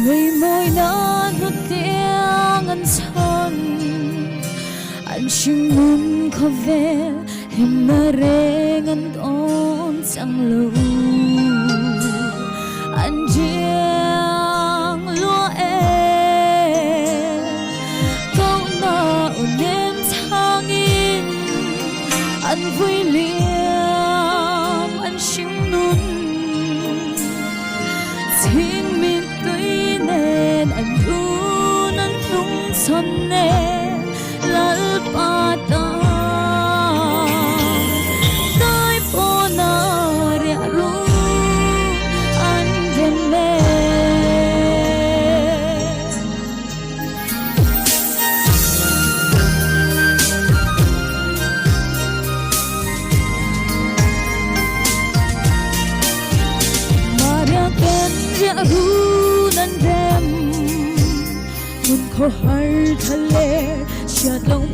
người môi nó nuốt tiếng ăn son anh chừng muốn có về em mà re ngăn đón chẳng lâu anh chiang lúa em câu nào nên thang in anh vui liêm anh chim nun xin mình tuy nên anh u nắn nung son nè lal pa ta tay po na ria ru anh đêm mê Maria ken ria ru nan đêm muốn khô har thale chợt lòng